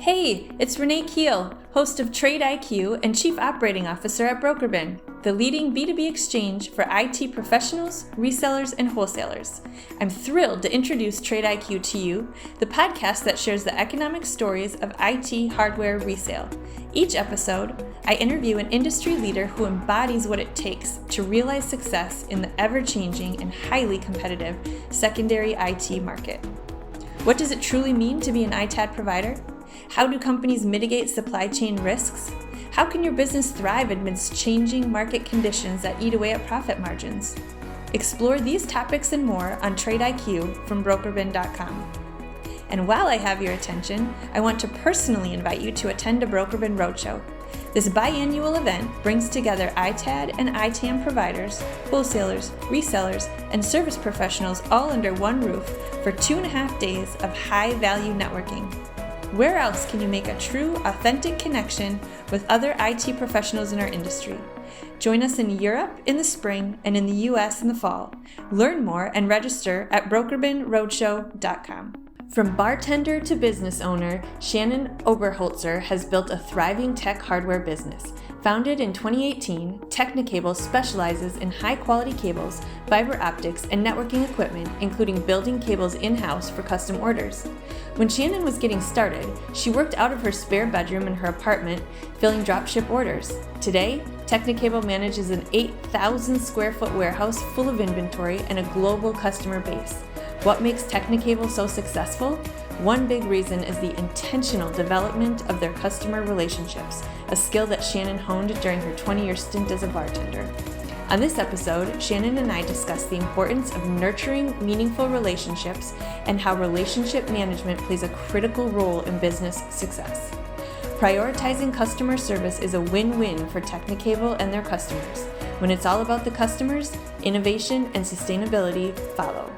Hey, it's Renee Keel, host of TradeIQ and Chief Operating Officer at BrokerBin, the leading B2B exchange for IT professionals, resellers, and wholesalers. I'm thrilled to introduce TradeIQ to you, the podcast that shares the economic stories of IT hardware resale. Each episode, I interview an industry leader who embodies what it takes to realize success in the ever-changing and highly competitive secondary IT market. What does it truly mean to be an ITAD provider? How do companies mitigate supply chain risks? How can your business thrive amidst changing market conditions that eat away at profit margins? Explore these topics and more on TradeIQ from BrokerBin.com. And while I have your attention, I want to personally invite you to attend a BrokerBin Roadshow. This biannual event brings together ITAD and ITAM providers, wholesalers, resellers, and service professionals all under one roof for 2.5 days of high-value networking. Where else can you make a true, authentic connection with other IT professionals in our industry? Join us in Europe in the spring and in the US in the fall. Learn more and register at BrokerBinRoadshow.com. From bartender to business owner, Shannon Oberholtzer has built a thriving tech hardware business. Founded in 2018, TechnaCable specializes in high-quality cables, fiber optics, and networking equipment, including building cables in-house for custom orders. When Shannon was getting started, she worked out of her spare bedroom in her apartment, filling dropship orders. Today, TechnaCable manages an 8,000 square foot warehouse full of inventory and a global customer base. What makes TechnaCable so successful? One big reason is the intentional development of their customer relationships, a skill that Shannon honed during her 20-year stint as a bartender. On this episode, Shannon and I discuss the importance of nurturing meaningful relationships and how relationship management plays a critical role in business success. Prioritizing customer service is a win-win for TechnaCable and their customers. When it's all about the customers, innovation and sustainability follow.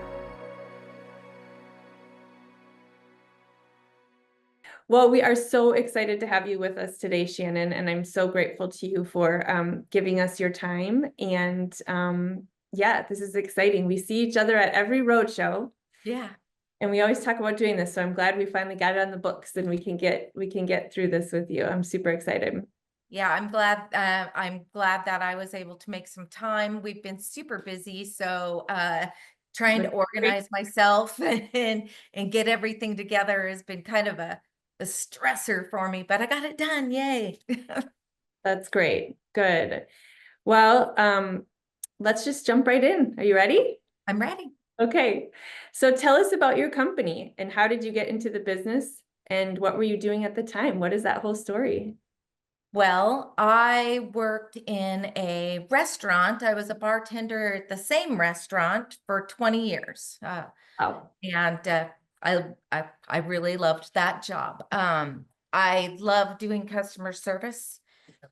Well, we are so excited to have you with us today, Shannon, and I'm so grateful to you for giving us your time. And this is exciting. We see each other at every roadshow. Yeah. And we always talk about doing this. So I'm glad we finally got it on the books and we can get through this with you. I'm super excited. Yeah, I'm glad that I was able to make some time. We've been super busy, so trying to organize myself and get everything together has been kind of a stressor for me, but I got it done. Yay. That's great. Good. Well, let's just jump right in. Are you ready? I'm ready. Okay. So tell us about your company and how did you get into the business and what were you doing at the time? What is that whole story? Well, I worked in a restaurant. I was a bartender at the same restaurant for 20 years. And I really loved that job. I love doing customer service.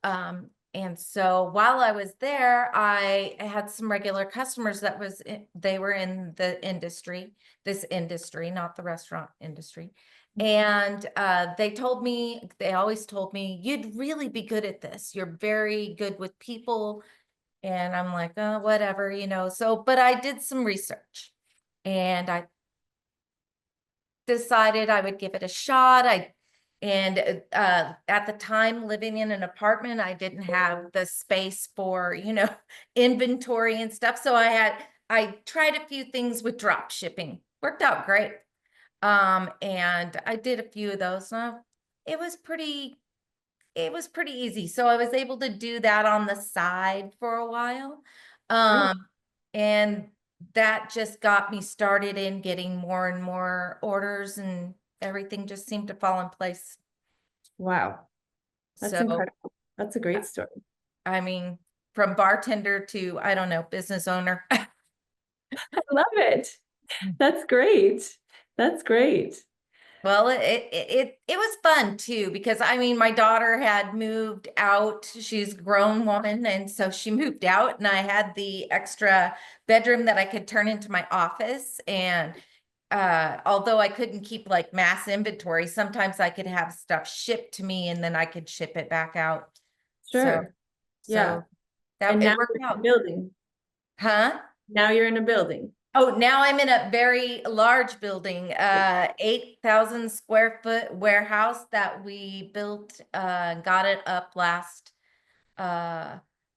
And so while I was there, I had some regular customers they were in the industry, this industry, not the restaurant industry. And they always told me, you'd really be good at this. You're very good with people. And I'm like, oh, whatever, but I did some research and I decided I would give it a shot. At the time, living in an apartment, I didn't have the space for, inventory and stuff. So I tried a few things with drop shipping. Worked out great. And I did a few of those. It was pretty easy. So I was able to do that on the side for a while. And that just got me started in getting more and more orders and everything just seemed to fall in place. Wow. That's incredible. That's a great story. I mean, from bartender to, I don't know, business owner. I love it. That's great. That's great. Well, it was fun too, because I mean, my daughter had moved out. She's a grown woman. And so she moved out and I had the extra bedroom that I could turn into my office. And although I couldn't keep like mass inventory, sometimes I could have stuff shipped to me and then I could ship it back out. Sure. So that and it now worked you're in out. a building. Huh? Now you're in a building. Oh, now I'm in a very large building, 8,000 square foot warehouse that we built, got it up last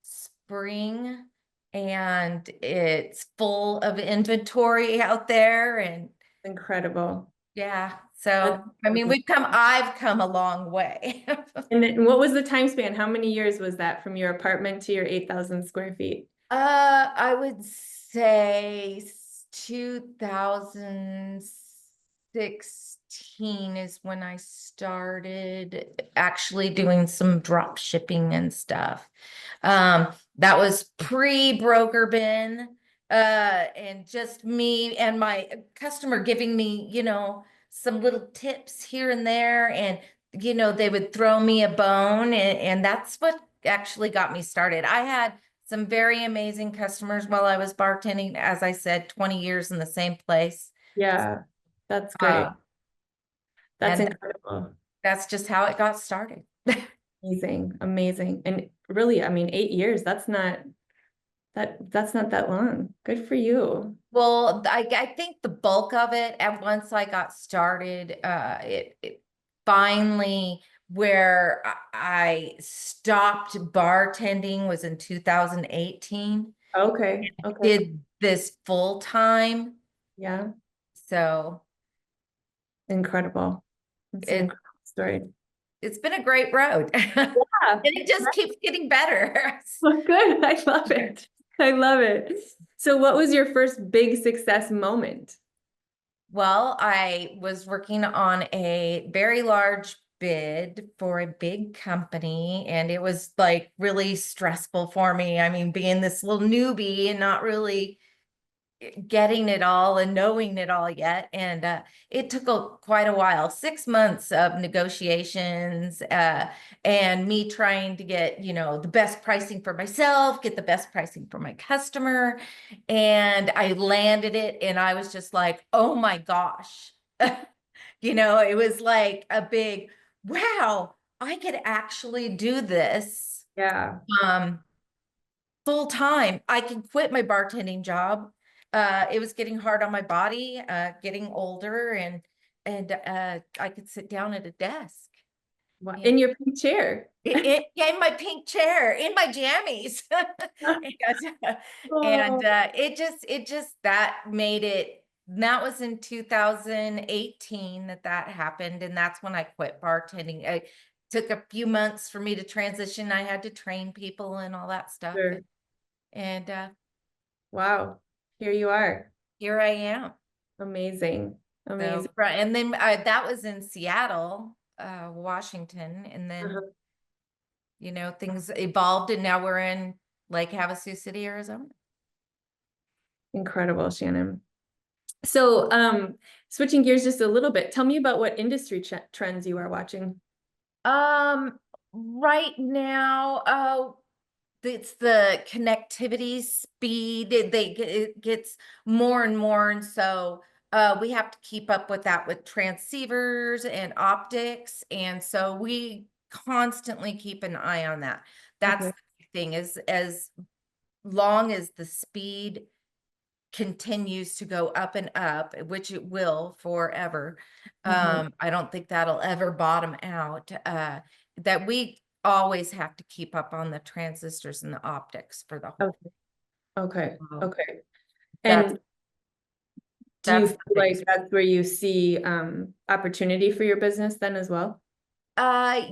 spring, and it's full of inventory out there. And Incredible. yeah, That's so I mean, amazing. I've come a long way. And then what was the time span? How many years was that from your apartment to your 8,000 square feet? I would say 2016 is when I started actually doing some drop shipping and stuff. That was pre-BrokerBin, and just me and my customer giving me, some little tips here and there, and they would throw me a bone, and that's what actually got me started. I had some very amazing customers while I was bartending, as I said, 20 years in the same place. Yeah, that's great. Uh, That's and incredible. that's just how it got started. Amazing, amazing. And really, I mean, 8 years, that's not that long. Good for you. Well, I think the bulk of it, and once I got started, it finally, where I stopped bartending was in 2018. Okay, okay. Did this full time. Yeah, So incredible. It's an it incredible story. it's been a great road. And Yeah, it just keeps getting better. well, good. I love it. I love it. So what was your first big success moment? Well, I was working on a very large bid for a big company, and it was like really stressful for me. I mean, being this little newbie and not really getting it all and knowing it all yet. And it took quite a while, 6 months of negotiations, and me trying to get, the best pricing for myself, get the best pricing for my customer. And I landed it, and I was just like, oh my gosh. It was like a big, wow, I could actually do this. Yeah, Um, Full time. I can quit my bartending job. It was getting hard on my body, getting older, and I could sit down at a desk. And in your pink chair. in my pink chair, in my jammies. And Oh, it just that made it. That was in 2018 that happened, and that's when I quit bartending. It took a few months for me to transition. I had to train people and all that stuff. sure. And Wow. Here you are. here I am. Amazing. So, Amazing. and then that was in Seattle, Washington. And then, Uh-huh. things evolved, and now we're in Lake Havasu City, Arizona. Incredible, Shannon. So, switching gears just a little bit, tell me about what industry trends you are watching. Right now, it's the connectivity speed. It gets more and more, and so we have to keep up with that with transceivers and optics, and so we constantly keep an eye on that. That's Okay. the thing, is as long as the speed continues to go up and up, which it will forever. Mhm. I don't think that'll ever bottom out. That we always have to keep up on the transistors and the optics for the whole. Okay. Okay. Oh, Okay. that's And do you that's feel the like biggest. that's where you see opportunity for your business then as well? Uh,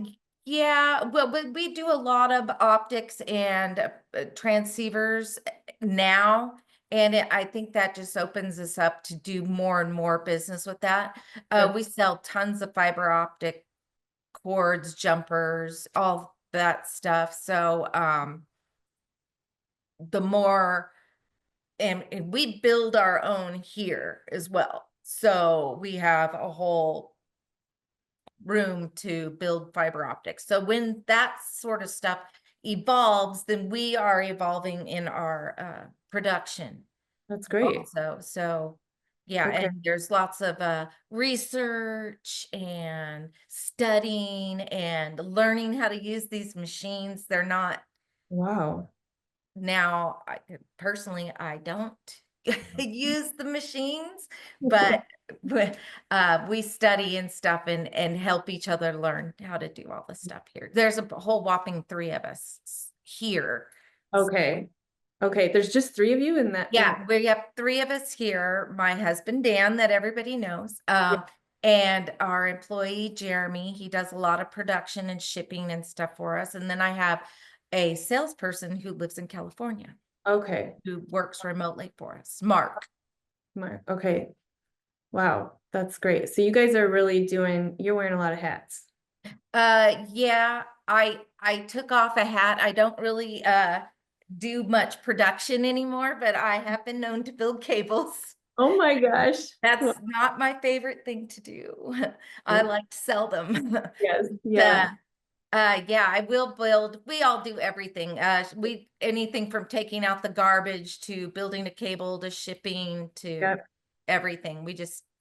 yeah, well, we do a lot of optics and transceivers now, and I think that just opens us up to do more and more business with that. Good. We sell tons of fiber optic cords, jumpers, all that stuff. So, the more, and we build our own here as well. So we have a whole room to build fiber optics. So when that sort of stuff evolves, then we are evolving in our production That's great. also. So yeah, Okay. and there's lots of research and studying and learning how to use these machines. They're not Wow. now, personally, I don't. use the machines, but we study and stuff and help each other learn how to do all this stuff here. There's a whole whopping 3 of us here. Okay. Okay. There's just 3 of you in that. Yeah, we have 3 of us here. My husband, Dan, that everybody knows. Yeah. And our employee, Jeremy, he does a lot of production and shipping and stuff for us. And then I have a salesperson who lives in California, Okay. who works remotely for us, Mark. Okay. Wow. That's great. So you guys are really you're wearing a lot of hats. Yeah, I took off a hat. I don't really do much production anymore, but I have been known to build cables. Oh my gosh. That's not my favorite thing to do. I like to sell them. Yes. Yeah. Yeah, I will build. We all do everything. Anything from taking out the garbage to building a cable to shipping to Yep. everything.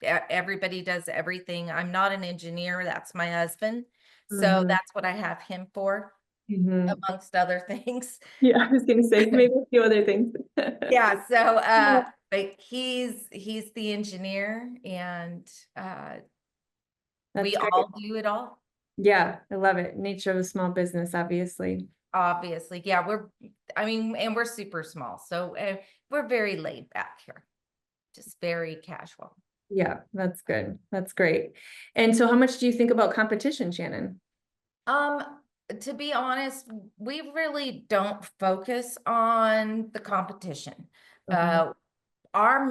Everybody does everything. I'm not an engineer. That's my husband. So that's what I have him for, amongst other things. Yeah, I was gonna say maybe a few other things. Yeah, so but he's the engineer, and we That's great. all do it all. Yeah, I love it. Nature of a small business, obviously. Obviously, yeah, and we're super small, so we're very laid back here, just very casual. Yeah, that's good. That's great. And so how much do you think about competition, Shannon? Um, to be honest, we really don't focus on the competition. Okay. Our my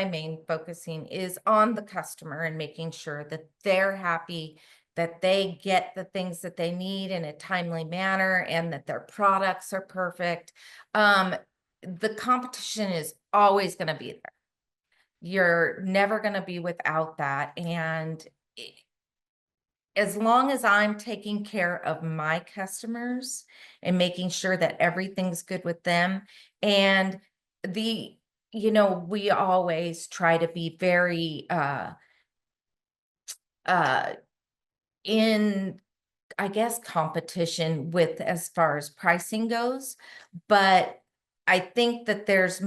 main focusing is on the customer and making sure that they're happy, that they get the things that they need in a timely manner, and that their products are perfect. The competition is always going to be there. You're never going to be without that. And as long as I'm taking care of my customers and making sure that everything's good with them, and we always try to be very in, I guess, competition with as far as pricing goes. But I think that there's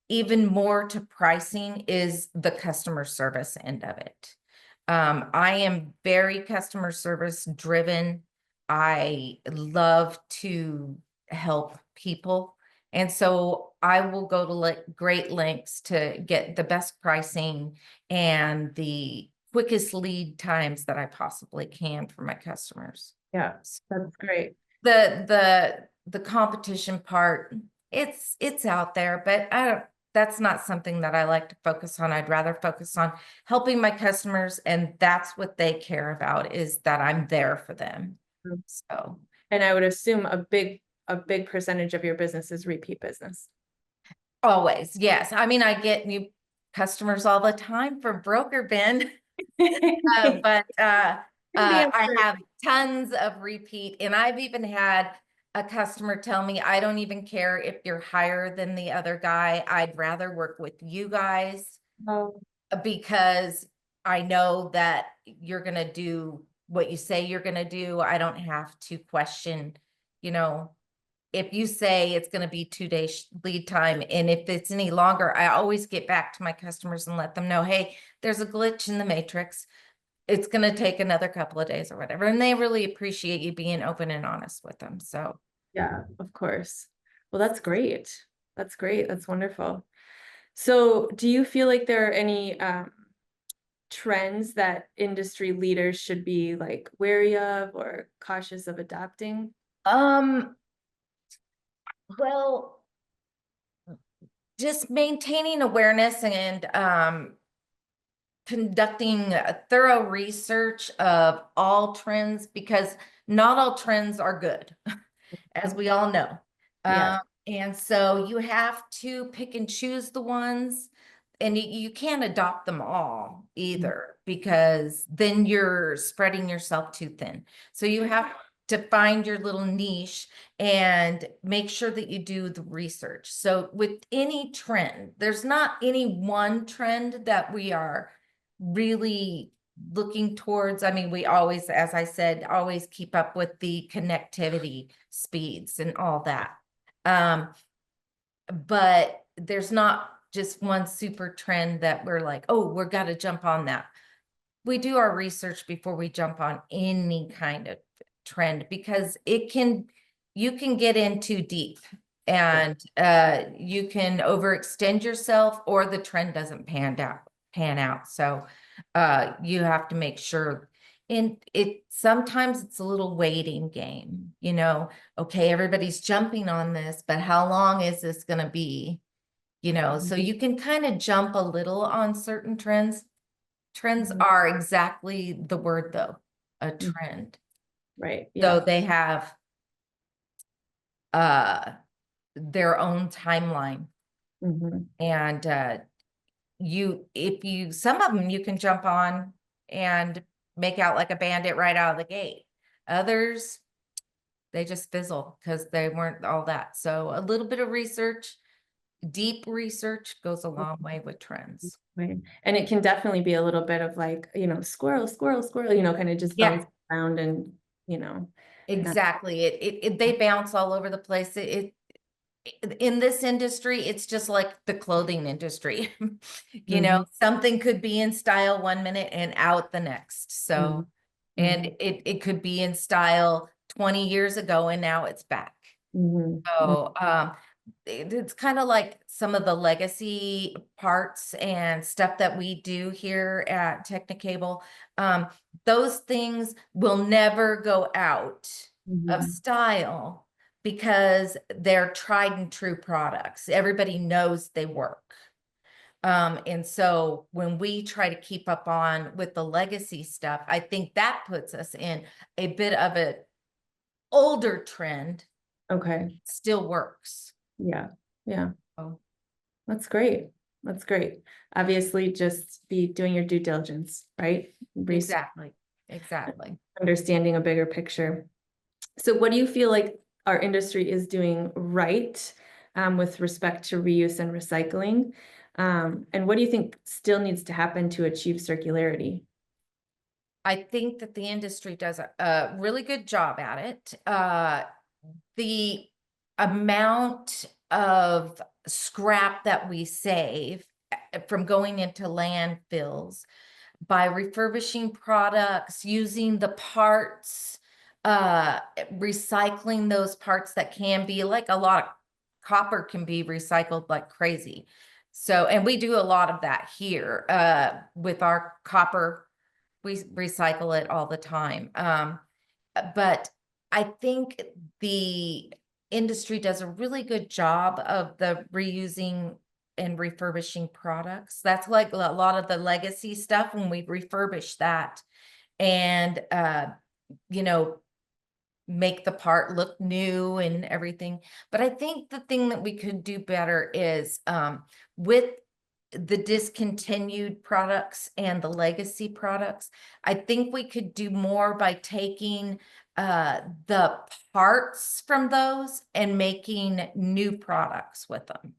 even more to pricing is the customer service end of it. I am very customer service driven. I love to help people. And so I will go to great lengths to get the best pricing and the quickest lead times that I possibly can for my customers. Yeah, that's great. The competition part, it's out there, but that's not something that I like to focus on. I'd rather focus on helping my customers, and that's what they care about, is that I'm there for them. So, and I would assume a big percentage of your business is repeat business. always, yes. I mean, I get new customers all the time for BrokerBin. I have tons of repeat, and I've even had a customer tell me, I don't even care if you're higher than the other guy. I'd rather work with you guys because I know that you're going to do what you say you're going to do. I don't have to question, if you say it's going to be 2 day lead time, and if it's any longer, I always get back to my customers and let them know, hey, there's a glitch in the matrix. It's going to take another couple of days or whatever. And they really appreciate you being open and honest with them. So, yeah, of course. Well, that's great. That's great. That's wonderful. So do you feel like there are any trends that industry leaders should be like wary of or cautious of adopting? well, just maintaining awareness and conducting a thorough research of all trends, because not all trends are good, as we all know. Yeah. And so you have to pick and choose the ones, and you can't adopt them all either, because then you're spreading yourself too thin. So you have to find your little niche and make sure that you do the research. So with any trend, there's not any one trend that we are really looking towards. I mean, we always, as I said, always keep up with the connectivity speeds and all that. but there's not just one super trend that we're like, oh, we're got to jump on that. We do our research before we jump on any kind of trend, because you can get in too deep, and you can overextend yourself, or the trend doesn't pan out. So you have to make sure. And sometimes it's a little waiting game, okay, everybody's jumping on this, but how long is this going to be? So you can kind of jump a little on certain trends. Trends are exactly the word, though, a trend. Right. So Yeah. they have their own timeline. And some of them you can jump on and make out like a bandit right out of the gate. Others, they just fizzle because they weren't all that. So a little bit of research, deep research, goes a long way with trends. Right. And it can definitely be a little bit of like, squirrel, squirrel, squirrel, kind of just bounce around and, Exactly. They bounce all over the place. In this industry, it's just like the clothing industry. Something could be in style 1 minute and out the next. So, and it could be in style 20 years ago and now it's back. So, it's kind of like some of the legacy parts and stuff that we do here at TechnaCable. Those things will never go out of style because they're tried and true products. Everybody knows they work. And so when we try to keep up on with the legacy stuff, I think that puts us in a bit of an older trend. Okay. Still works. Yeah. Yeah. Oh, That's great. That's great. Obviously, just be doing your due diligence, right? exactly. Exactly. Understanding a bigger picture. So what do you feel like our industry is doing right with respect to reuse and recycling? And what do you think still needs to happen to achieve circularity? I think that the industry does a really good job at it. The amount of scrap that we save from going into landfills by refurbishing products, using the parts, recycling those parts that can be, like, a lot of copper can be recycled like crazy. So, and we do a lot of that here with our copper. We recycle it all the time. But I think the industry does a really good job of the reusing and refurbishing products. That's like a lot of the legacy stuff when we refurbish that and, make the part look new and everything. But I think the thing that we could do better is with the discontinued products and the legacy products, I think we could do more by taking the parts from those and making new products with them.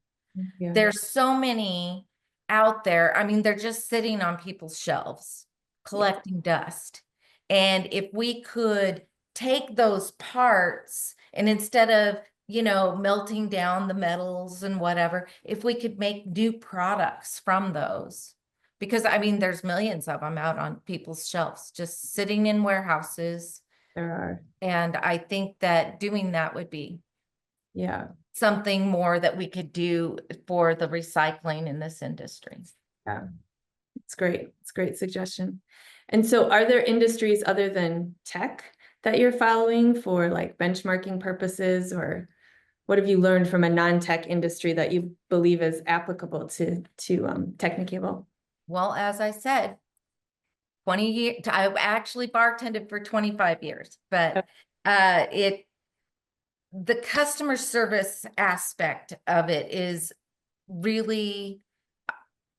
Yeah. There's so many out there. I mean, they're just sitting on people's shelves collecting dust. And if we could take those parts and instead of, melting down the metals and whatever, if we could make new products from those, because I mean, there's millions of them out on people's shelves, just sitting in warehouses. There are. And I think that doing that would be something more that we could do for the recycling in this industry. Yeah, it's great. It's a great suggestion. And so are there industries other than tech that you're following for like benchmarking purposes, or what have you learned from a non-tech industry that you believe is applicable to TechnaCable? Well, as I said, 20 years, I actually bartended for 25 years, but the customer service aspect of it is really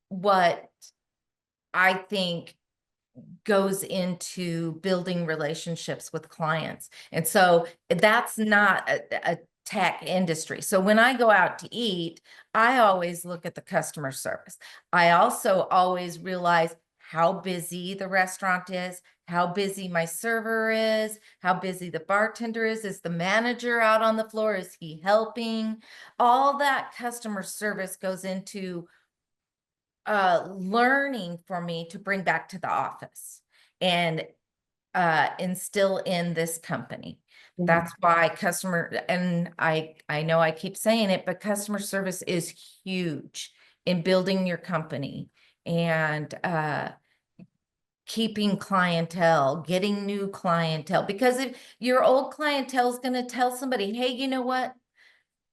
what I think goes into building relationships with clients. And so that's not a tech industry. So when I go out to eat, I always look at the customer service. I also always realize how busy the restaurant is, how busy my server is, how busy the bartender is the manager out on the floor, is he helping? All that customer service goes into learning for me to bring back to the office and instill in this company. That's why and I know I keep saying it, but customer service is huge in building your company and keeping clientele, getting new clientele. Because if your old clientele is going to tell somebody, hey, you know what?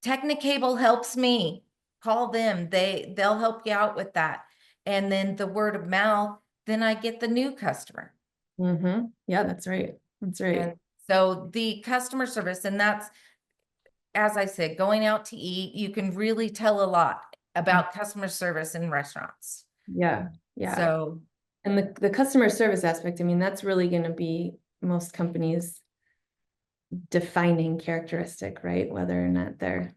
TechnaCable helps me. Call them. They'll help you out with that. And then the word of mouth, then I get the new customer. Yeah, that's right. That's right. And so the customer service, and that's, as I said, going out to eat, you can really tell a lot about customer service in restaurants. Yeah. Yeah. So, and the customer service aspect, I mean, that's really going to be most companies' defining characteristic, right? Whether or not they're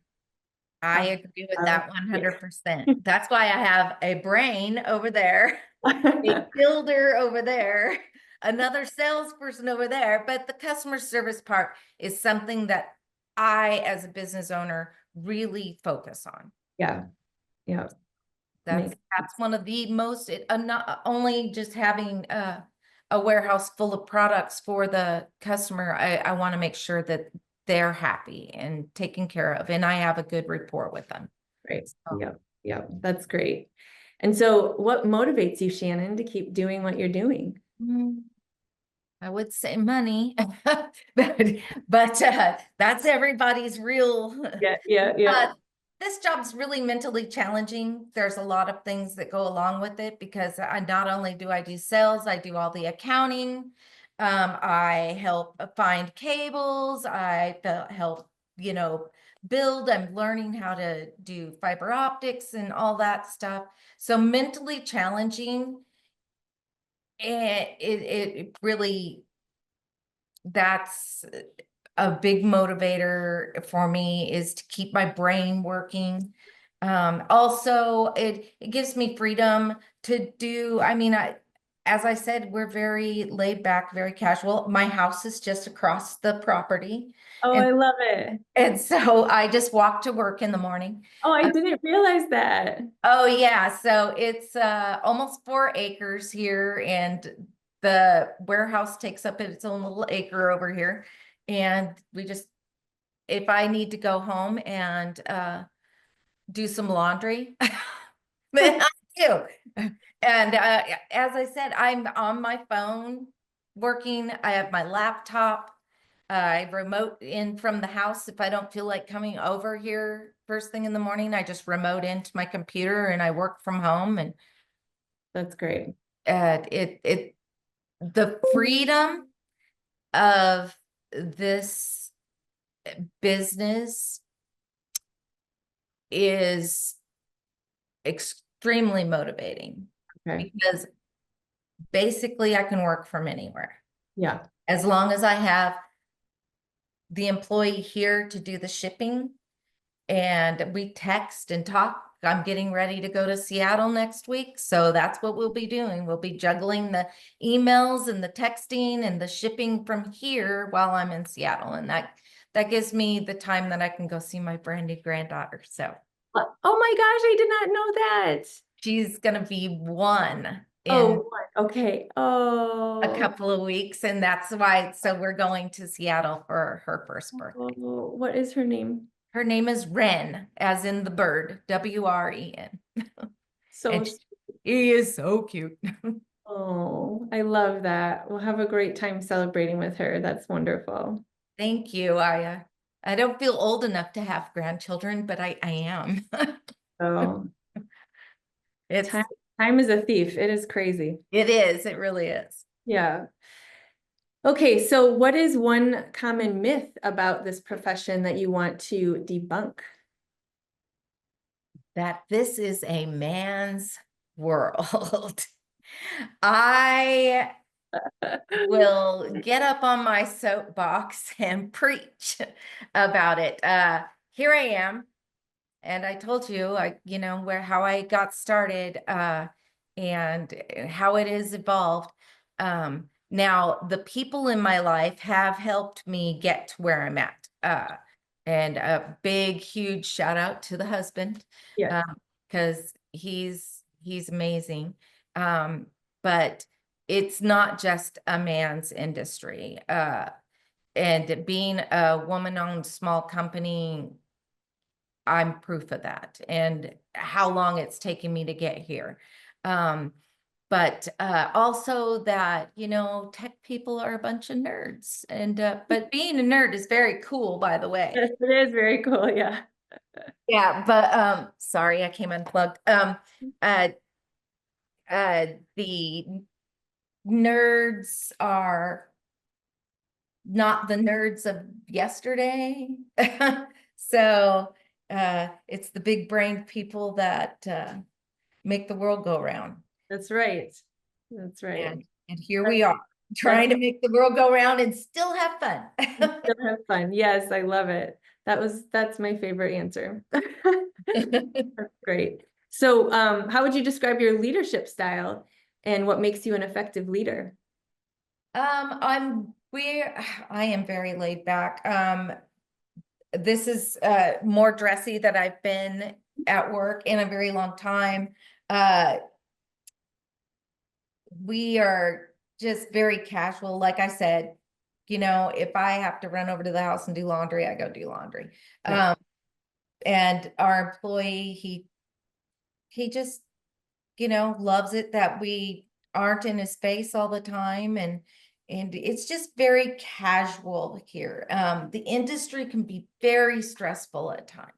I agree with that 100%. That's why I have a brain over there, a builder over there, another salesperson over there. But the customer service part is something that I, as a business owner, really focus on. Yeah. Yeah. That's one of the most, not only just having a warehouse full of products for the customer, I want to make sure that they're happy and taken care of, and I have a good rapport with them. Right. Yeah. Yeah. That's great. And so what motivates you, Shannon, to keep doing what you're doing? I would say money, but that's everybody's real. Yeah. This job's really mentally challenging. There's a lot of things that go along with it because I not only do I do sales, I do all the accounting. I help find cables. I help, build. I'm learning how to do fiber optics and all that stuff. So mentally challenging. And it really, that's a big motivator for me, is to keep my brain working. Also, it gives me freedom to do, as I said, we're very laid back, very casual. My house is just across the property. Oh, I love it. And so I just walk to work in the morning. Oh, I didn't realize that. Oh yeah, so it's almost 4 acres here, and the warehouse takes up its own little acre over here. And we just, if I need to go home and do some laundry, then I do. And as I said, I'm on my phone working. I have my laptop. I remote in from the house. If I don't feel like coming over here first thing in the morning, I just remote into my computer and I work from home. And that's great. The freedom of this business is extremely motivating. Okay. Because basically I can work from anywhere. Yeah. As long as I have the employee here to do the shipping and we text and talk. I'm getting ready to go to Seattle next week. So that's what we'll be doing. We'll be juggling the emails and the texting and the shipping from here while I'm in Seattle. And that gives me the time that I can go see my brand new granddaughter. So. Oh my gosh, I did not know that. She's going to be 1 in okay. a couple of weeks. And that's why, so we're going to Seattle for her first birthday. Oh, what is her name? Her name is Wren, as in the bird, W-R-E-N. So he is so cute. Oh, I love that. We'll have a great time celebrating with her. That's wonderful. Thank you. I don't feel old enough to have grandchildren, but I am. Oh, it's time is a thief. It is crazy. It is. It really is. Yeah. Okay, so what is one common myth about this profession that you want to debunk? That this is a man's world. I will get up on my soapbox and preach about it. Here I am. And I told you, how I got started and how it has evolved. Now, the people in my life have helped me get to where I'm at. And a big, huge shout out to the husband, Yeah. because he's amazing. But it's not just a man's industry. And being a woman-owned small company, I'm proof of that, and how long it's taken me to get here. But also that, tech people are a bunch of nerds, and but being a nerd is very cool, by the way. Yes, it is very cool. Yeah. Yeah, but sorry, I came unplugged. Uh, the nerds are not the nerds of yesterday. So it's the big brained people that make the world go round. That's right. That's right. And here we are trying to make the world go round and still have fun. Still have fun. Yes, I love it. That's my favorite answer. That's great. So, how would you describe your leadership style and what makes you an effective leader? I am very laid back. This is more dressy than I've been at work in a very long time. We are just very casual. Like I said, if I have to run over to the house and do laundry, I go do laundry. Yeah. And our employee, he just, loves it that we aren't in his face all the time. And it's just very casual here. The industry can be very stressful at times.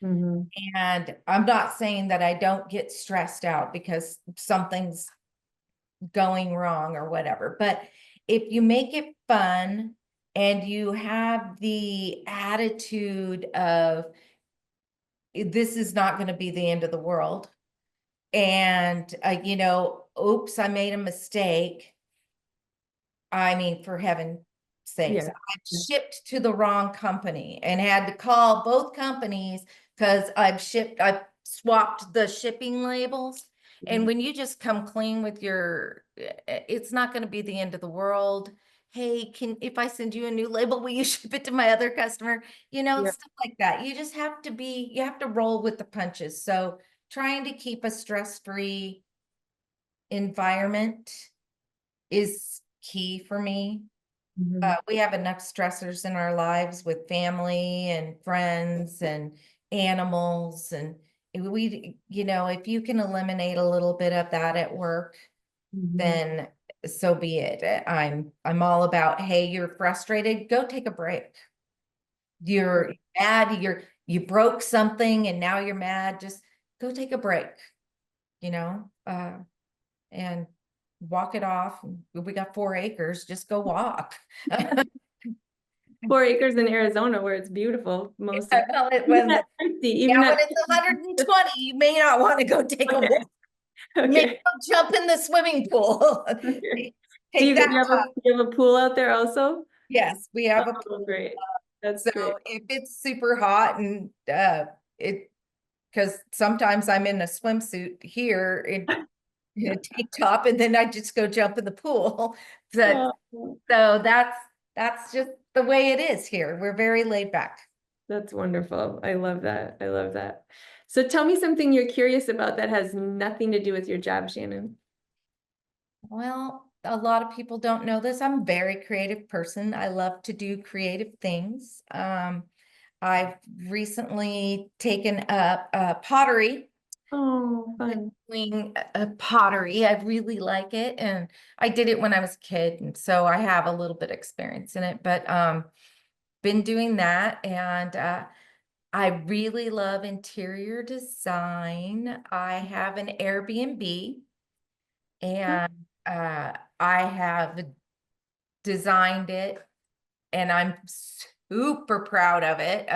Mm-hmm. And I'm not saying that I don't get stressed out because something's going wrong or whatever, but if you make it fun and you have the attitude of this is not going to be the end of the world, and oops, I made a mistake. I mean, for heaven's sakes, Yeah. I've shipped to the wrong company and had to call both companies because I've swapped the shipping labels. And when you just come clean with it's not going to be the end of the world. Hey, if I send you a new label, will you ship it to my other customer? Yeah. Stuff like that. You have to roll with the punches. So trying to keep a stress-free environment is key for me. Mm-hmm. We have enough stressors in our lives with family and friends and animals. And if you can eliminate a little bit of that at work, Mm-hmm. then so be it. I'm all about, hey, you're frustrated, go take a break. You're mad, you broke something and now you're mad, just go take a break, and walk it off. We got 4 acres, just go walk. 4 acres in Arizona where it's beautiful most of Well, even at 50, even when at it's 120, you may not want to go take a walk. Maybe okay. go jump in the swimming pool. Okay. Do Take you, that. you have a pool out there also? Yes, we have a Oh, pool. great. That's So great. if it's super hot and because sometimes I'm in a swimsuit here in a tank top, and then I just go jump in the pool. So, Oh, so that's just the way it is here. We're very laid back. that's wonderful. I love that. I love that. So tell me something you're curious about that has nothing to do with your job, Shannon. Well, a lot of people don't know this. I'm a very creative person. I love to do creative things. I've recently taken up pottery. Oh, fun. Doing pottery. I really like it. And I did it when I was a kid. And so I have a little bit of experience in it, but been doing that. And I really love interior design. I have an Airbnb, and I have designed it, and I'm super proud of it.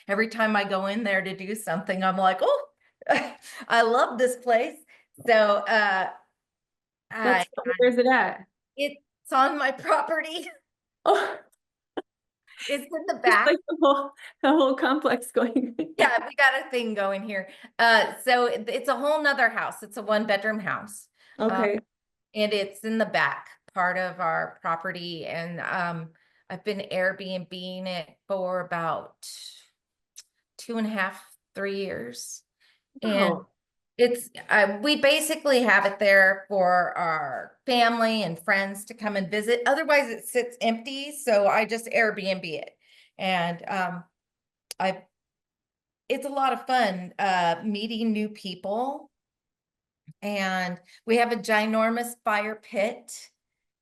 Every time I go in there to do something, I'm like, oh, I love this place. So That's fun. Where's it at? it's on my property. Oh, It's in the Just back. like the whole complex going. Yeah, we got a thing going here. So it's a whole nother house. It's a 1-bedroom house. Okay. And it's in the back part of our property. And I've been Airbnb-ing it for about 2.5, 3 years. And Oh, it's we basically have it there for our family and friends to come and visit. Otherwise, it sits empty. So I just Airbnb it. And I it's a lot of fun meeting new people. And we have a ginormous fire pit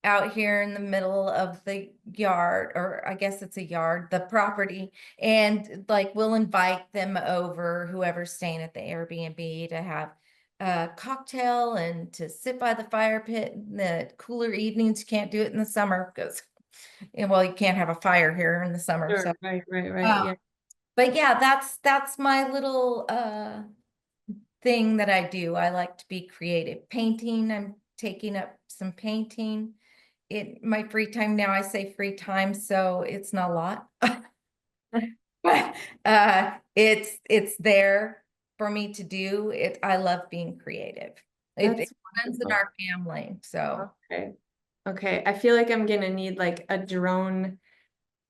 out here in the middle of the yard, or I guess it's a yard, the property. And like we'll invite them over, whoever's staying at the Airbnb, to have a cocktail and to sit by the fire pit in the cooler evenings. You can't do it in the summer because, well, you can't have a fire here in the summer. sure. So Right. Yeah. but yeah, that's my little thing that I do. I like to be creative. Painting, I'm taking up some painting. My free time now, I say free time, so it's not a lot. But it's there for me to do. I love being creative. It That's runs in wonderful. our family. So Okay. Okay. I feel like I'm gonna need like a drone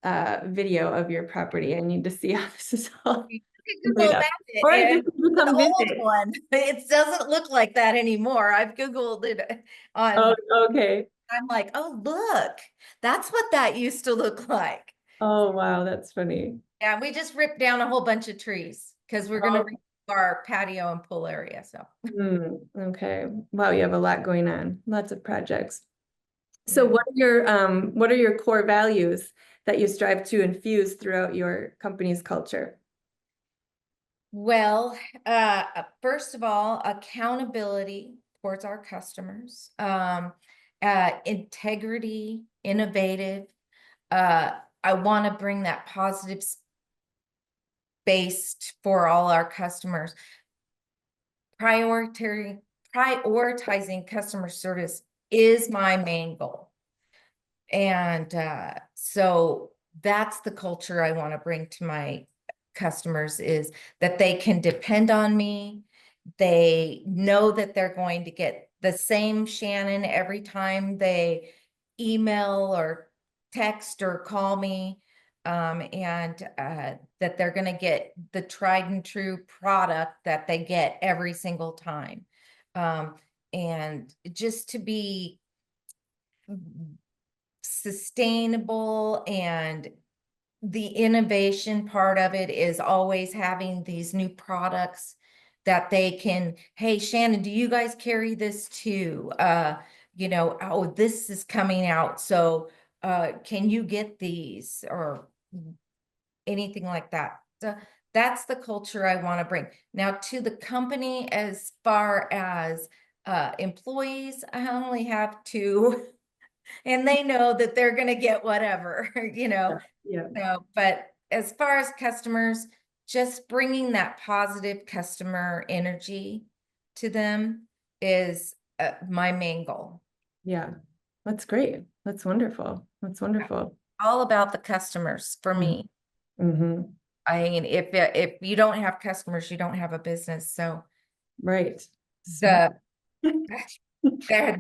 video of your property. I need to see how this is all you can made Google up. map it, Or I just and need to an come old visit. one. It doesn't look like that anymore. I've Googled it Oh, on, okay. I'm like, oh, look, that's what that used to look like. Oh, wow, that's funny. Yeah, we just ripped down a whole bunch of trees because we're gonna Oh, redo our patio and pool area. So okay. Wow, you have a lot going on. Lots of projects. So yeah. what are your core values that you strive to infuse throughout your company's culture? Well, first of all, accountability towards our customers, integrity, innovative. I want to bring that positive space for all our customers. Prioritizing customer service is my main goal. And so that's the culture I want to bring to my customers, is that they can depend on me. They know that they're going to get the same Shannon every time they email or text or call me. And that they're going to get the tried and true product that they get every single time. And just to be sustainable, and the innovation part of it is always having these new products that they can, hey, Shannon, do you guys carry this too? Oh, this is coming out. So can you get these, or anything like that? So that's the culture I want to bring. Now to the company, as far as employees, I only have two. And they know that they're going to get whatever, Yeah. So, but as far as customers, just bringing that positive customer energy to them is my main goal. Yeah. That's great. That's wonderful. That's wonderful. All about the customers for me. Mm-hmm. I mean, if you don't have customers, you don't have a business. So Right. the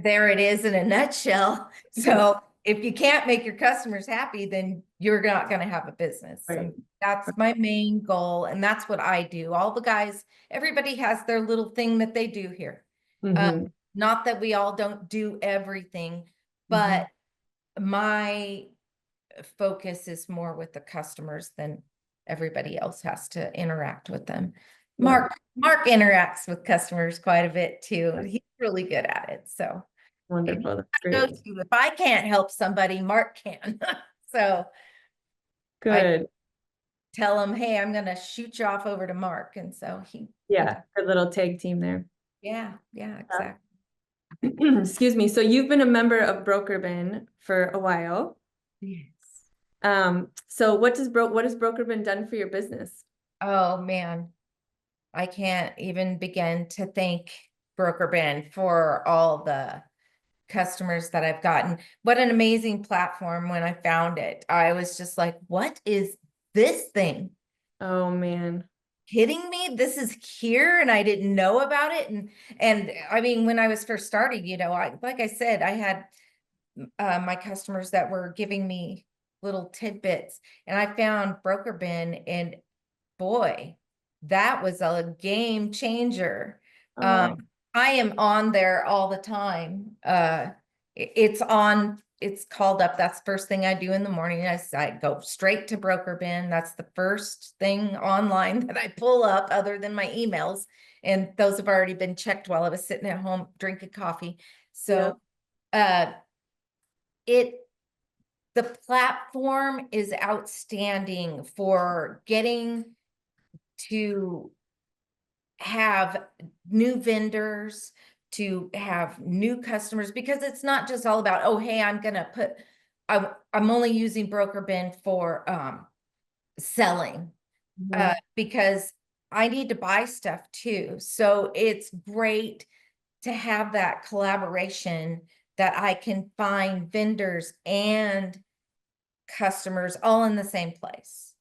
there it is in a nutshell. So if you can't make your customers happy, then you're not going to have a business. Right. And that's my main goal. And that's what I do. All the guys, everybody has their little thing that they do here. Mm-hmm. Not that we all don't do everything, Mm-hmm. but my focus is more with the customers than everybody else has to interact with them. Yeah. Mark interacts with customers quite a bit too. He's really good at it. So Wonderful. That's go great. to, if I can't help somebody, Mark can. So I Good. tell him, hey, I'm gonna shoot you off over to Mark. And so he Yeah. Good little tag team there. yeah, Yeah. exactly. Excuse me. So you've been a member of BrokerBin for a while. Yes. So what has BrokerBin done for your business? Oh man, I can't even begin to thank BrokerBin for all the customers that I've gotten. What an amazing platform when I found it. I was just like, what is this thing? Oh man. Kidding me? This is here and I didn't know about it. And I mean, when I was first starting, like I said, I had my customers that were giving me little tidbits, and I found BrokerBin, and boy, that was a game changer. Oh, I am on there all the time. It's called up. That's the first thing I do in the morning. I go straight to BrokerBin. That's the first thing online that I pull up other than my emails. And those have already been checked while I was sitting at home drinking coffee. yeah. So the platform is outstanding for getting to have new vendors, to have new customers, because it's not just all about, oh, hey, I'm only using BrokerBin for selling, Mhm. because I need to buy stuff too. So it's great to have that collaboration, that I can find vendors and customers all in the same place.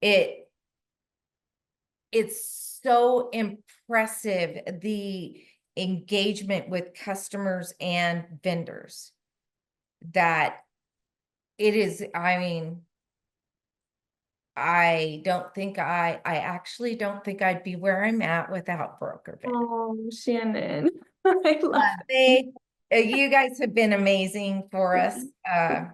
It's so impressive, the engagement with customers and vendors, that it is, I mean, I actually don't think I'd be where I'm at without BrokerBin. Oh, Shannon. I love They, you guys have been amazing for us. it.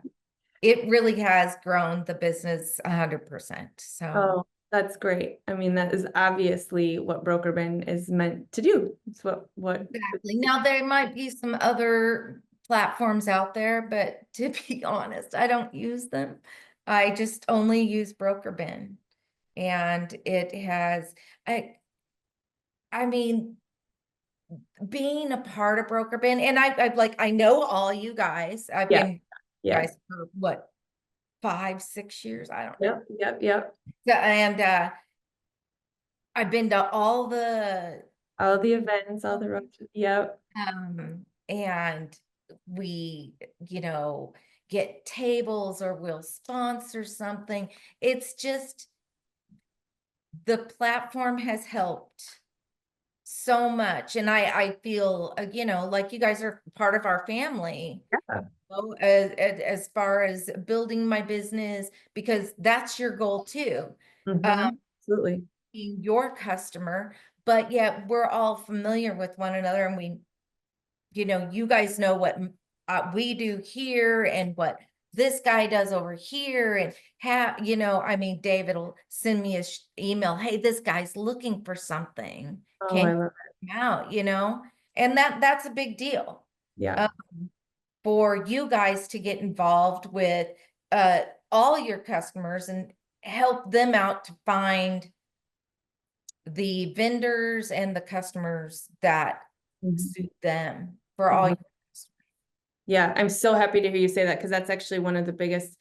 It really has grown the business 100%. So Oh, that's great. I mean, that is obviously what BrokerBin is meant to do. It's what exactly. Now, there might be some other platforms out there, but to be honest, I don't use them. I just only use BrokerBin. And it has, I mean, being a part of BrokerBin, and I know all you guys. I've yeah. been Yeah. guys for what, 5, 6 years? I don't know. Yep. Yep. Yep. And I've been to all the All the events, all the roads. Yep. and we, get tables, or we'll sponsor something. It's just, the platform has helped so much. And I feel, like you guys are part of our family, Yeah. as far as building my business, because that's your goal too. Absolutely. Being your customer, but yet we're all familiar with one another, and you guys know what we do here, and what this guy does over here, and I mean, David will send me a email, hey, this guy's looking for something, Oh, can I you love help him out, and that's a big deal, it. Yeah. uh, for you guys to get involved with uh all your customers, and help them out to find the vendors and the customers that Mhm. suit them for all Mhm. your customers. Yeah, I'm so happy to hear you say that, because that's actually one of the biggest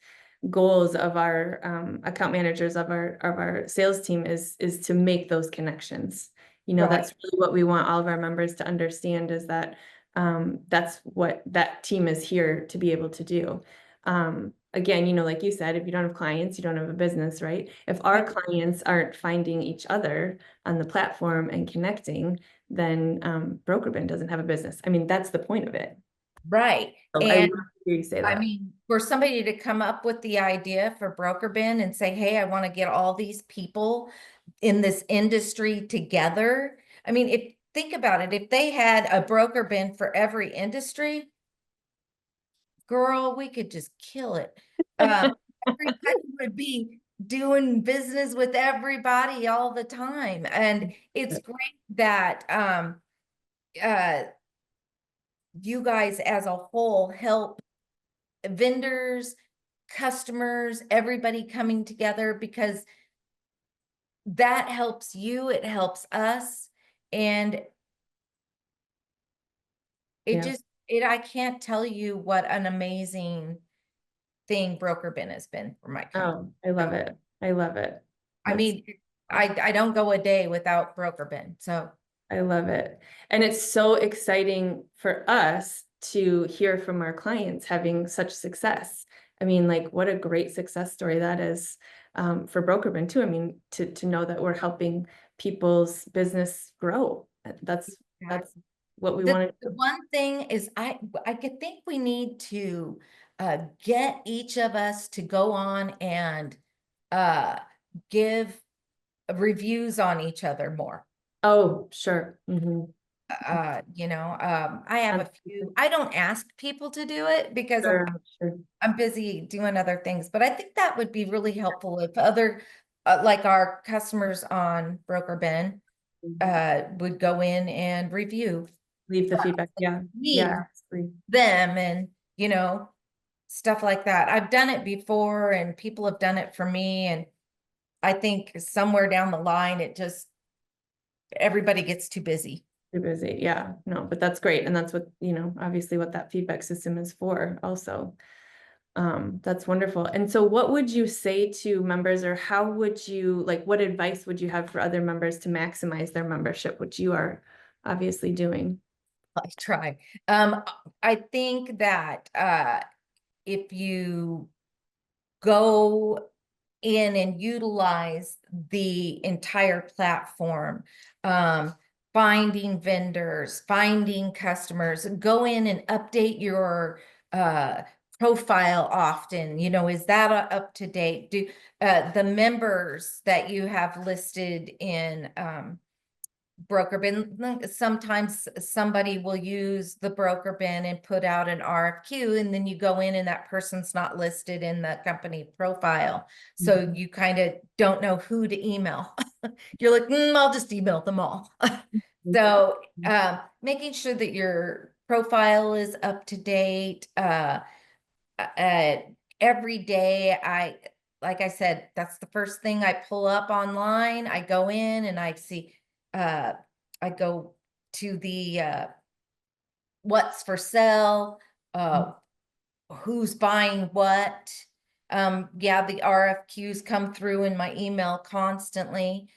goals of our account managers, of our sales team, is to make those connections. Right, That's really what we want all of our members to understand, is that that's what that team is here to be able to do. Again, like you said, if you don't have clients, you don't have a business, right? If our clients aren't finding each other on the platform and connecting, then BrokerBin doesn't have a business. I mean, that's the point of it. right. So I love And to hear you say I that. mean, for somebody to come up with the idea for BrokerBin and say, hey, I want to get all these people in this industry together. I mean, think about it, if they had a BrokerBin for every industry, girl, we could just kill it. Everybody would be doing business with everybody all the time. And it's great that uh you guys as a whole help vendors, customers, everybody coming together, because that helps you, it helps us, and Yeah. I can't tell you what an amazing thing BrokerBin has been for my company. Oh, I love it. I love it. I That's, mean, I don't go a day without BrokerBin. So I love it. And it's so exciting for us to hear from our clients having such success. I mean, like, what a great success story that is for BrokerBin too. I mean, to know that we're helping people's business grow. That's what we want to The do. one thing is I could think we need to get each of us to go on and give reviews on each other more. Oh, sure. Mm-hmm. I have a few. I don't ask people to do it because Sure, sure. I'm busy doing other things, but I think that would be really helpful if other like our customers on BrokerBin would go in and review Leave the feedback. Yeah. me, Yeah. Absolutely. them, and stuff like that. I've done it before and people have done it for me, and I think somewhere down the line it just everybody gets too busy. Too busy. Yeah. No, but that's great. And that's what, obviously what that feedback system is for also. That's wonderful. And so what would you say to members, or how would you, like, what advice would you have for other members to maximize their membership, which you are obviously doing? I try. I think that if you go in and utilize the entire platform, finding vendors, finding customers, go in and update your profile often. Is that up to date? Do the members that you have listed in BrokerBin, sometimes somebody will use the BrokerBin and put out an RFQ, and then you go in and that person's not listed in the company profile. So you kind of don't know who to email. You're like, I'll just email them all. So making sure that your profile is up to date. Every day, like I said, that's the first thing I pull up online. I go in and I see, I go to the what's for sale, who's buying what. Yeah, the RFQs come through in my email constantly,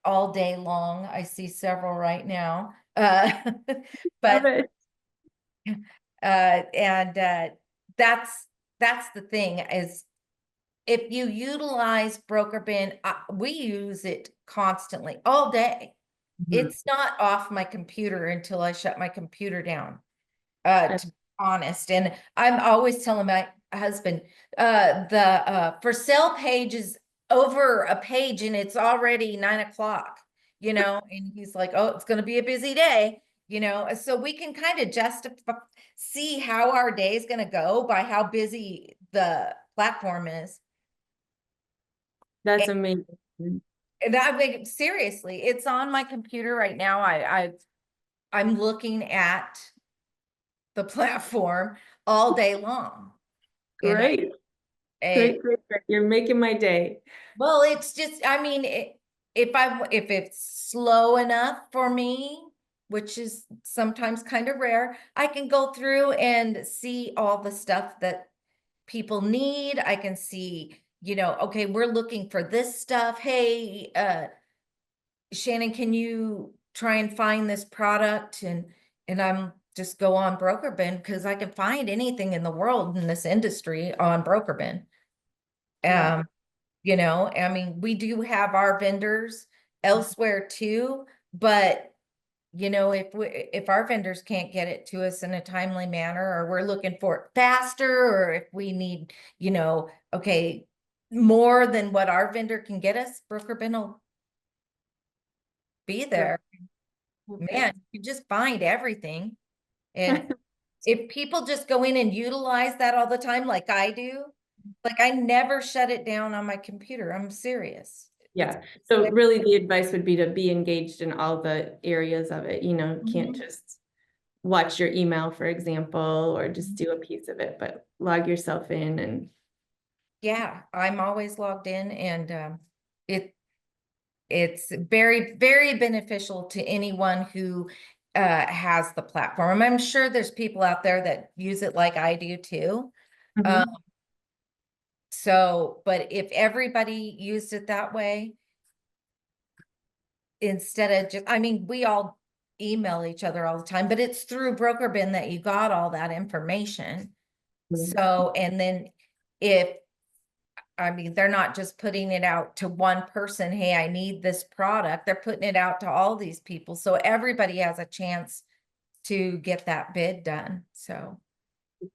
all day long. I see several right now. Love But it. and that's the thing is if you utilize BrokerBin, we use it constantly all day. It's not off my computer until I shut my computer down, to be honest. And I'm always telling my husband, the for sale page is over a page and it's already 9 o'clock, and he's like, oh, it's going to be a busy day, so we can kind of see how our day is going to go by how busy the platform is. That's amazing. And I mean, seriously, it's on my computer right now. I'm looking at the platform all day long. Great. Great, great, great. You're making my day. Well, it's just, I mean, if it's slow enough for me, which is sometimes kind of rare, I can go through and see all the stuff that people need. I can see, okay, we're looking for this stuff. Hey, Shannon, can you try and find this product? And I'm just go on BrokerBin because I can find anything in the world in this industry on BrokerBin. Yeah. I mean, we do have our vendors elsewhere too, but if our vendors can't get it to us in a timely manner, or we're looking for it faster, or if we need, okay, more than what our vendor can get us, BrokerBin will be there. Man, you just find everything. And if people just go in and utilize that all the time, like I do, like I never shut it down on my computer. I'm serious. Yeah. So really the advice would be to be engaged in all the areas of it, can't just watch your email, for example, or just do a piece of it, but log yourself in and. Yeah, I'm always logged in, and it's very, very beneficial to anyone who has the platform. I'm sure there's people out there that use it like I do too. But if everybody used it that way, instead of just, I mean, we all email each other all the time, but it's through BrokerBin that you got all that information. So, and then I mean, they're not just putting it out to one person, hey, I need this product. They're putting it out to all these people. So everybody has a chance to get that bid done. So.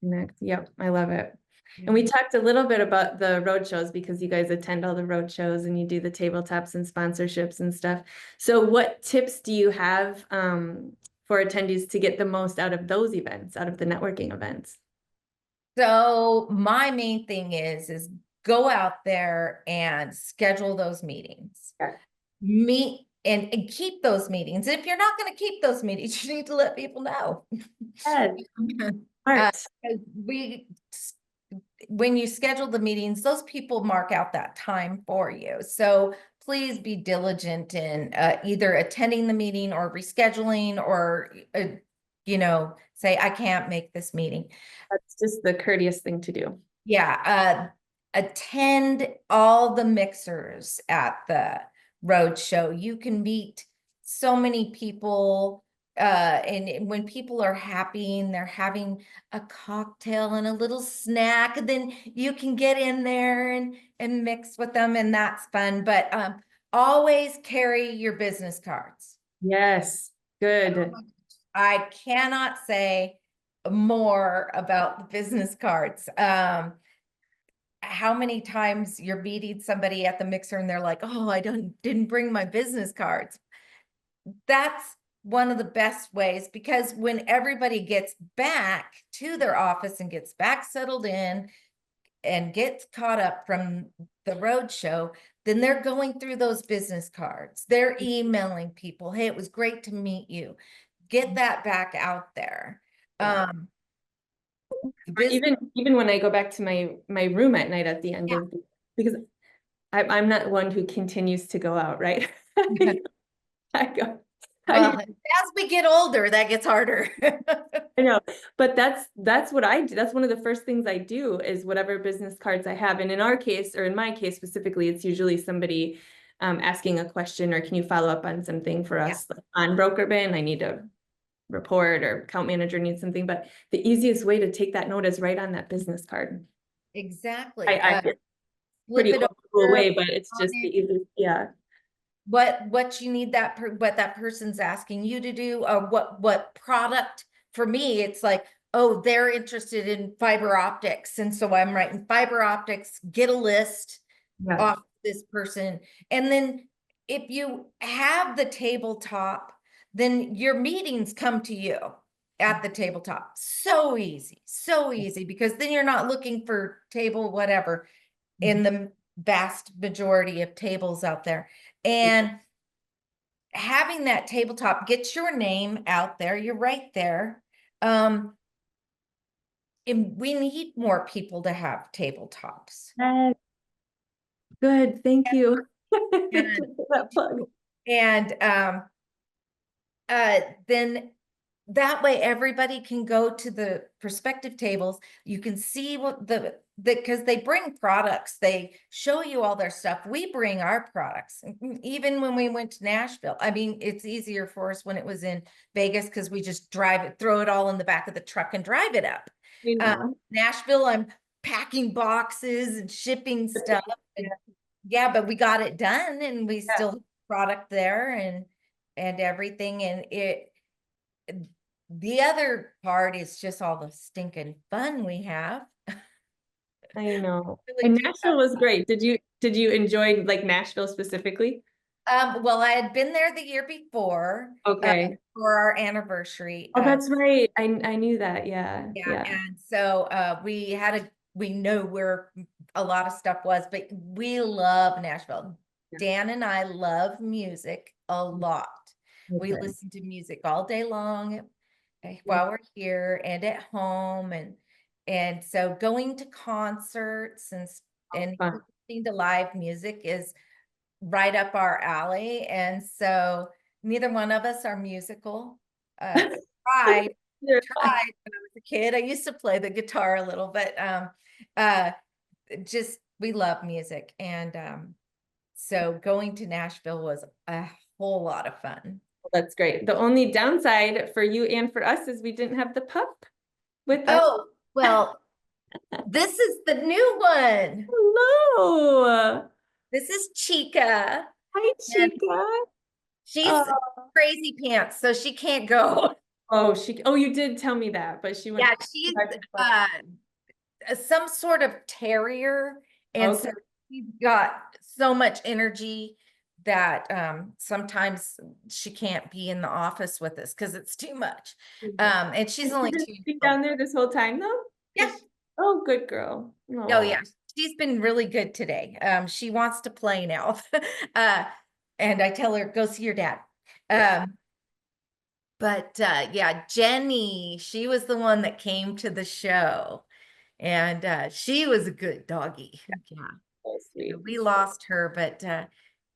Connect. Yep, I love it. And we talked a little bit about the road shows because you guys attend all the road shows and you do the tabletops and sponsorships and stuff. So what tips do you have for attendees to get the most out of those events, out of the networking events? So my main thing is go out there and schedule those meetings. Yeah. Meet and keep those meetings. If you're not going to keep those meetings, you need to let people know. Yes. Uh, Smart. when you schedule the meetings, those people mark out that time for you. So please be diligent in either attending the meeting or rescheduling or, say, I can't make this meeting. That's just the courteous thing to do. Yeah. Attend all the mixers at the Roadshow. You can meet so many people. And when people are happy and they're having a cocktail and a little snack, then you can get in there and mix with them, and that's fun. But always carry your business cards. Yes, good. I cannot say more about the business cards. How many times you're meeting somebody at the mixer and they're like, oh, I didn't bring my business cards. That's one of the best ways, because when everybody gets back to their office and gets back settled in and gets caught up from the road show, then they're going through those business cards. They're emailing people. Hey, it was great to meet you. Get that back out there. Even when I go back to my room at night at the end of because I'm not one who continues to go out, right? I go. Well, as we get older, that gets harder. I know, but that's what I do. That's one of the first things I do is whatever business cards I have. And in our case, or in my case specifically, it's usually somebody asking a question or can you follow up on something for us on BrokerBin? I need a report or account manager needs something, but the easiest way to take that note is right on that business card. Exactly. I Flip pretty it old school over. way, but it's just the easiest. Yeah. What you need what that person's asking you to do, or what product. For me, it's like, oh, they're interested in fiber optics, and so I'm writing fiber optics, get a list off this person. And then if you have the tabletop, then your meetings come to you at the tabletop. So easy, because then you're not looking for table whatever in the vast majority of tables out there. And having that tabletop gets your name out there. You're right there. And we need more people to have tabletops. Good, thank you. And then that way everybody can go to the prospective tables. You can see what because they bring products, they show you all their stuff. We bring our products. Even when we went to Nashville, I mean, it's easier for us when it was in Vegas because we just throw it all in the back of the truck and drive it up. Nashville, I'm packing boxes and shipping stuff. And, yeah, but we got it done, and we still have product there and everything. And the other part is just all the stinking fun we have. I know. Really And Nashville was great. Did you enjoy like Nashville specifically? Well, I had been there the year before. Okay. For our anniversary. Oh, that's right. I knew that. Yeah. And so we know where a lot of stuff was, but we love Nashville. Dan and I love music a lot. We listen to music all day long while we're here and at home, and so going to concerts and listening to live music is right up our alley. And so neither one of us are musical. Tried when I was a kid. I used to play the guitar a little, but just we love music. And so going to Nashville was a whole lot of fun. That's great. The only downside for you and for us is we didn't have the pup with us. Oh, well, this is the new one. Hello. This is Chica. Hi, And Chica. she's Oh, crazy pants, so she can't go. oh, you did tell me that, but she went. Yeah, she's some sort of terrier, and Okay. so she's got so much energy that sometimes she can't be in the office with us because it's too much. And she's only She's 2 years been old. down there this whole time though? Yeah. Oh, good girl. Oh yeah, she's been really good today. She wants to play now. And I tell her, go see your dad. But yeah, Jenny, she was the one that came to the show, and she was a good doggy. Yeah. So sweet. We lost her, but Yeah.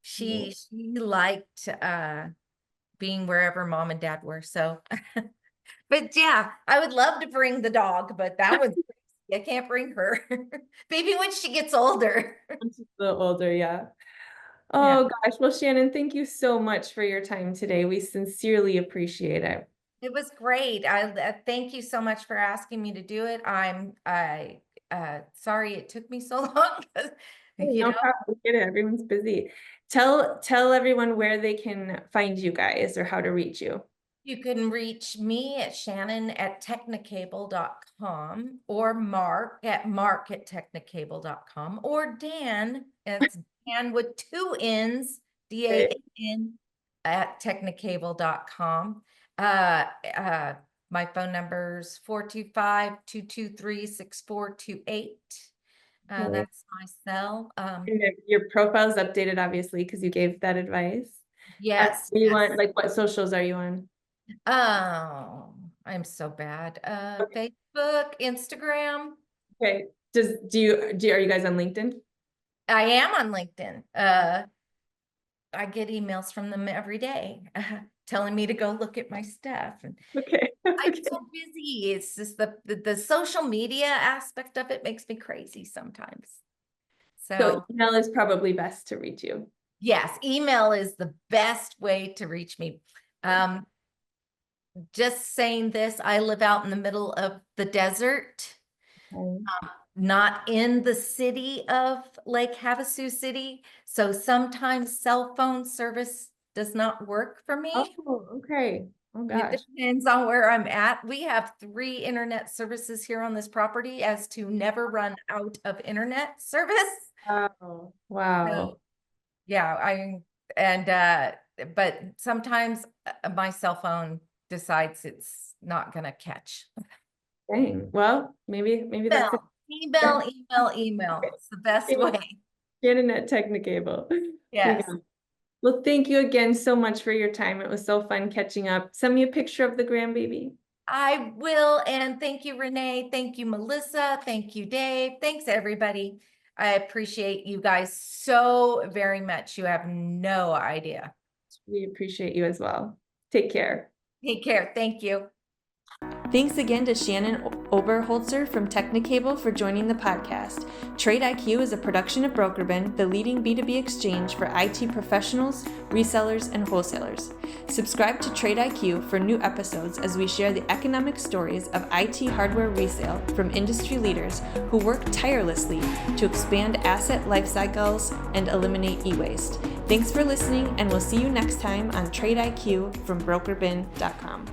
she liked being wherever mom and dad were. So, but yeah, I would love to bring the dog, but that one's crazy. I can't bring her. Maybe when she gets older. She's a little older, yeah. Yeah. Oh gosh. Well, Shannon, thank you so much for your time today. We sincerely appreciate it. It was great. I thank you so much for asking me to do it. I sorry it took me so long. You No know, problem. We get it. Everyone's busy. Tell everyone where they can find you guys or how to reach you. you can reach me at Shannon@TechnaCable.com or Mark@TechnaCable.com or Dan, it's Dan with 2 N's, DAN at TechnaCable.com. My phone number's 425-223-6428. Right. That's my cell. And then your profile's updated, obviously, because you gave that advice. Yes, You yes. want, like, what socials are you on? Oh, I'm so bad. Facebook, Instagram. Okay. Are you guys on LinkedIn? I am on LinkedIn. I get emails from them every day telling me to go look at my stuff. And Okay. I'm so busy. It's just the social media aspect of it makes me crazy sometimes. So So email is probably best to reach you. yes, email is the best way to reach me. Just saying this, I live out in the middle of the desert. Okay. Not in the city of Lake Havasu City. So sometimes cell phone service does not work for me. Oh, okay. Oh It gosh. depends on where I'm at. We have 3 internet services here on this property as to never run out of internet service. Oh, So wow. yeah, but sometimes my cell phone decides it's not gonna catch. Dang. Well, maybe that's Email. It's the best way. Shannon at TechnaCable. Yes. Well, thank you again so much for your time. It was so fun catching up. Send me a picture of the grandbaby. I will. And thank you, Renee. Thank you, Melissa. Thank you, Dave. Thanks, everybody. I appreciate you guys so very much. You have no idea. We appreciate you as well. Take care. Take care. Thank you. Thanks again to Shannon Oberholtzer from TechnaCable for joining the podcast. TradeIQ is a production of BrokerBin, the leading B2B exchange for IT professionals, resellers, and wholesalers. Subscribe to TradeIQ for new episodes as we share the economic stories of IT hardware resale from industry leaders who work tirelessly to expand asset life cycles and eliminate e-waste. Thanks for listening, and we'll see you next time on TradeIQ from BrokerBin.com.